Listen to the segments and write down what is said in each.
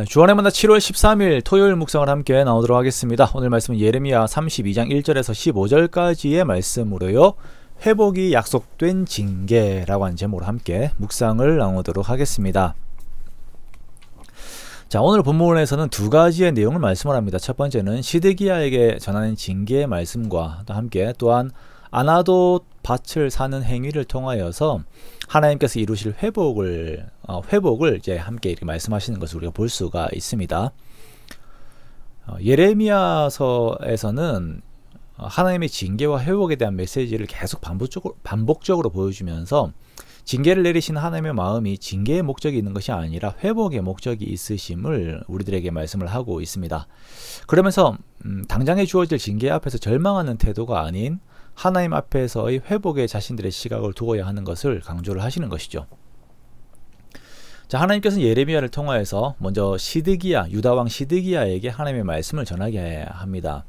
주안의 만나 7월 13일 토요일 묵상을 함께 나오도록 하겠습니다. 오늘 말씀은 예레미야 32장 1절에서 15절까지의 말씀으로요. 회복이 약속된 징계라고 하는 제목으로 함께 묵상을 나누도록 하겠습니다. 자, 오늘 본문에서는 두 가지의 내용을 말씀을 합니다. 첫 번째는 시드기야에게 전하는 징계의 말씀과 또 함께 또한 아나도 밭을 사는 행위를 통하여서 하나님께서 이루실 회복을 이제 함께 이렇게 말씀하시는 것을 우리가 볼 수가 있습니다. 예레미야서에서는 하나님의 징계와 회복에 대한 메시지를 계속 반복적으로 보여주면서 징계를 내리신 하나님의 마음이 징계의 목적이 있는 것이 아니라 회복의 목적이 있으심을 우리들에게 말씀을 하고 있습니다. 그러면서 당장에 주어질 징계 앞에서 절망하는 태도가 아닌 하나님 앞에서의 회복에 자신들의 시각을 두어야 하는 것을 강조를 하시는 것이죠. 자, 하나님께서는 예레미야를 통하여서 먼저 유다왕 시드기야에게 하나님의 말씀을 전하게 합니다.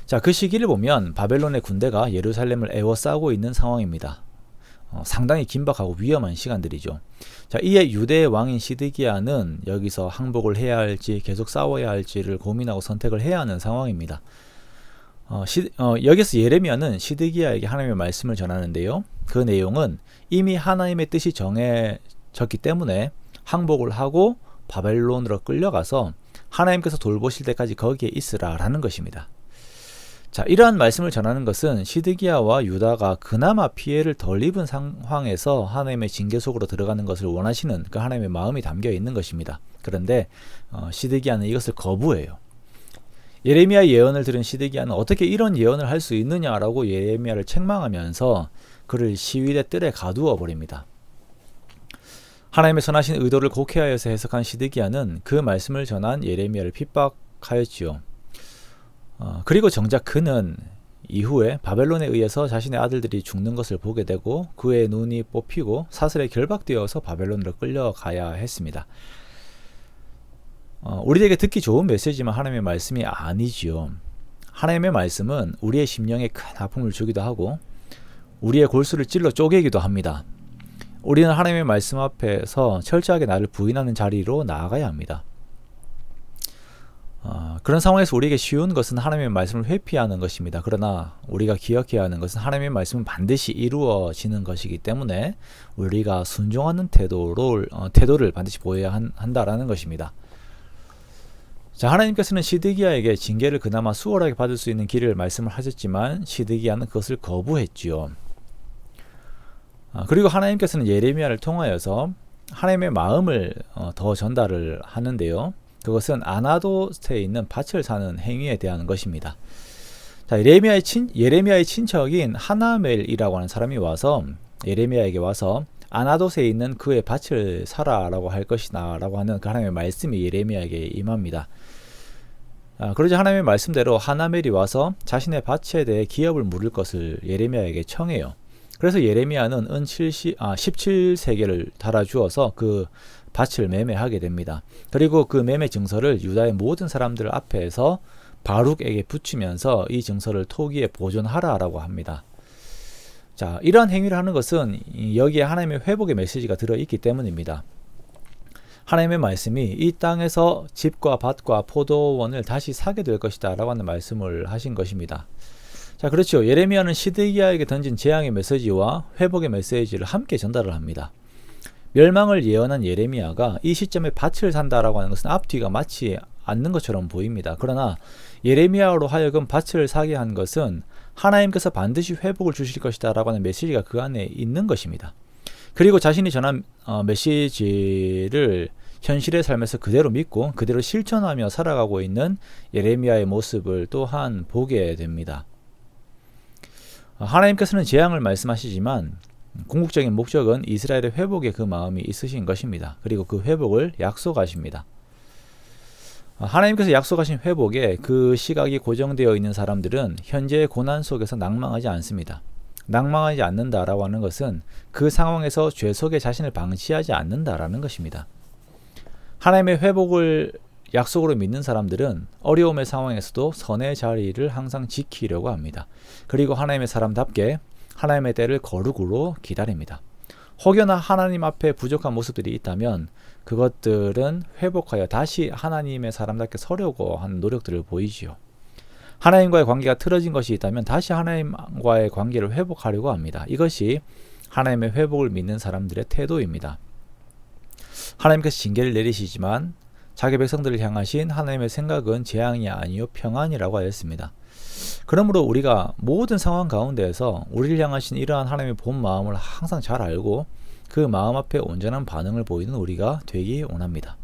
자, 그 시기를 보면 바벨론의 군대가 예루살렘을 에워싸고 있는 상황입니다. 상당히 긴박하고 위험한 시간들이죠. 자, 이에 유대의 왕인 시드기야는 여기서 항복을 해야 할지 계속 싸워야 할지를 고민하고 선택을 해야 하는 상황입니다. 여기서 예레미야는 시드기야에게 하나님의 말씀을 전하는데요. 그 내용은 이미 하나님의 뜻이 정해졌기 때문에 항복을 하고 바벨론으로 끌려가서 하나님께서 돌보실 때까지 거기에 있으라 라는 것입니다. 자, 이러한 말씀을 전하는 것은 시드기야와 유다가 그나마 피해를 덜 입은 상황에서 하나님의 징계 속으로 들어가는 것을 원하시는 그 하나님의 마음이 담겨 있는 것입니다. 그런데 시드기야는 이것을 거부해요. 예레미야 예언을 들은 시드기야는 어떻게 이런 예언을 할 수 있느냐라고 예레미야를 책망하면서 그를 시위대 뜰에 가두어 버립니다. 하나님의 선하신 의도를 곡해하여서 해석한 시드기야는 그 말씀을 전한 예레미야를 핍박하였지요. 그리고 정작 그는 이후에 바벨론에 의해서 자신의 아들들이 죽는 것을 보게 되고 그의 눈이 뽑히고 사슬에 결박되어서 바벨론으로 끌려가야 했습니다. 우리에게 듣기 좋은 메시지만 하나님의 말씀이 아니지요. 하나님의 말씀은 우리의 심령에 큰 아픔을 주기도 하고 우리의 골수를 찔러 쪼개기도 합니다. 우리는 하나님의 말씀 앞에서 철저하게 나를 부인하는 자리로 나아가야 합니다. 그런 상황에서 우리에게 쉬운 것은 하나님의 말씀을 회피하는 것입니다. 그러나 우리가 기억해야 하는 것은 하나님의 말씀은 반드시 이루어지는 것이기 때문에 우리가 순종하는 태도를 반드시 보여야 한다라는 것입니다. 자, 하나님께서는 시드기야에게 징계를 그나마 수월하게 받을 수 있는 길을 말씀을 하셨지만 시드기야는 그것을 거부했지요. 그리고 하나님께서는 예레미야를 통하여서 하나님의 마음을 더 전달을 하는데요. 그것은 아나도스에 있는 밭을 사는 행위에 대한 것입니다. 자, 예레미야의 친척인 하나멜이라고 하는 사람이 와서 예레미야에게 와서 아나도스에 있는 그의 밭을 사라라고 할 것이다 라고 하는 그 하나님의 말씀이 예레미야에게 임합니다. 그러자 하나님의 말씀대로 하나멜이 와서 자신의 밭에 대해 기업을 물을 것을 예레미야에게 청해요. 그래서 예레미야는 은 17세겔을 달아주어서 그 밭을 매매하게 됩니다. 그리고 그 매매 증서를 유다의 모든 사람들 앞에서 바룩에게 붙이면서 이 증서를 토기에 보존하라라고 합니다. 자, 이러한 행위를 하는 것은 여기에 하나님의 회복의 메시지가 들어있기 때문입니다. 하나님의 말씀이 이 땅에서 집과 밭과 포도원을 다시 사게 될 것이다 라고 하는 말씀을 하신 것입니다. 자, 그렇죠. 예레미야는 시드기야에게 던진 재앙의 메시지와 회복의 메시지를 함께 전달을 합니다. 멸망을 예언한 예레미야가 이 시점에 밭을 산다라고 하는 것은 앞뒤가 맞지 않는 것처럼 보입니다. 그러나 예레미야로 하여금 밭을 사게 한 것은 하나님께서 반드시 회복을 주실 것이다 라고 하는 메시지가 그 안에 있는 것입니다. 그리고 자신이 전한 메시지를 현실의 삶에서 그대로 믿고 그대로 실천하며 살아가고 있는 예레미야의 모습을 또한 보게 됩니다. 하나님께서는 재앙을 말씀하시지만 궁극적인 목적은 이스라엘의 회복에 그 마음이 있으신 것입니다. 그리고 그 회복을 약속하십니다. 하나님께서 약속하신 회복에 그 시각이 고정되어 있는 사람들은 현재의 고난 속에서 낭망하지 않습니다. 낭망하지 않는다라고 하는 것은 그 상황에서 죄 속에 자신을 방치하지 않는다라는 것입니다. 하나님의 회복을 약속으로 믿는 사람들은 어려움의 상황에서도 선의 자리를 항상 지키려고 합니다. 그리고 하나님의 사람답게 하나님의 때를 거룩으로 기다립니다. 혹여나 하나님 앞에 부족한 모습들이 있다면 그것들은 회복하여 다시 하나님의 사람답게 서려고 하는 노력들을 보이지요. 하나님과의 관계가 틀어진 것이 있다면 다시 하나님과의 관계를 회복하려고 합니다. 이것이 하나님의 회복을 믿는 사람들의 태도입니다. 하나님께서 징계를 내리시지만 자기 백성들을 향하신 하나님의 생각은 재앙이 아니요 평안이라고 하였습니다. 그러므로 우리가 모든 상황 가운데에서 우리를 향하신 이러한 하나님의 본 마음을 항상 잘 알고 그 마음 앞에 온전한 반응을 보이는 우리가 되기 원합니다.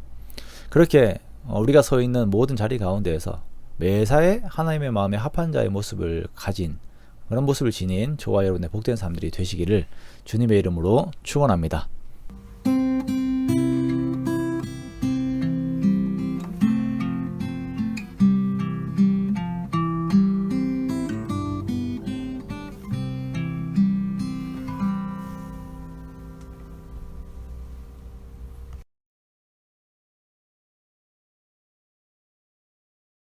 그렇게 우리가 서 있는 모든 자리 가운데에서 매사에 하나님의 마음에 합한 자의 모습을 가진 그런 모습을 지닌 저와 여러분의 복된 삶들이 되시기를 주님의 이름으로 축원합니다.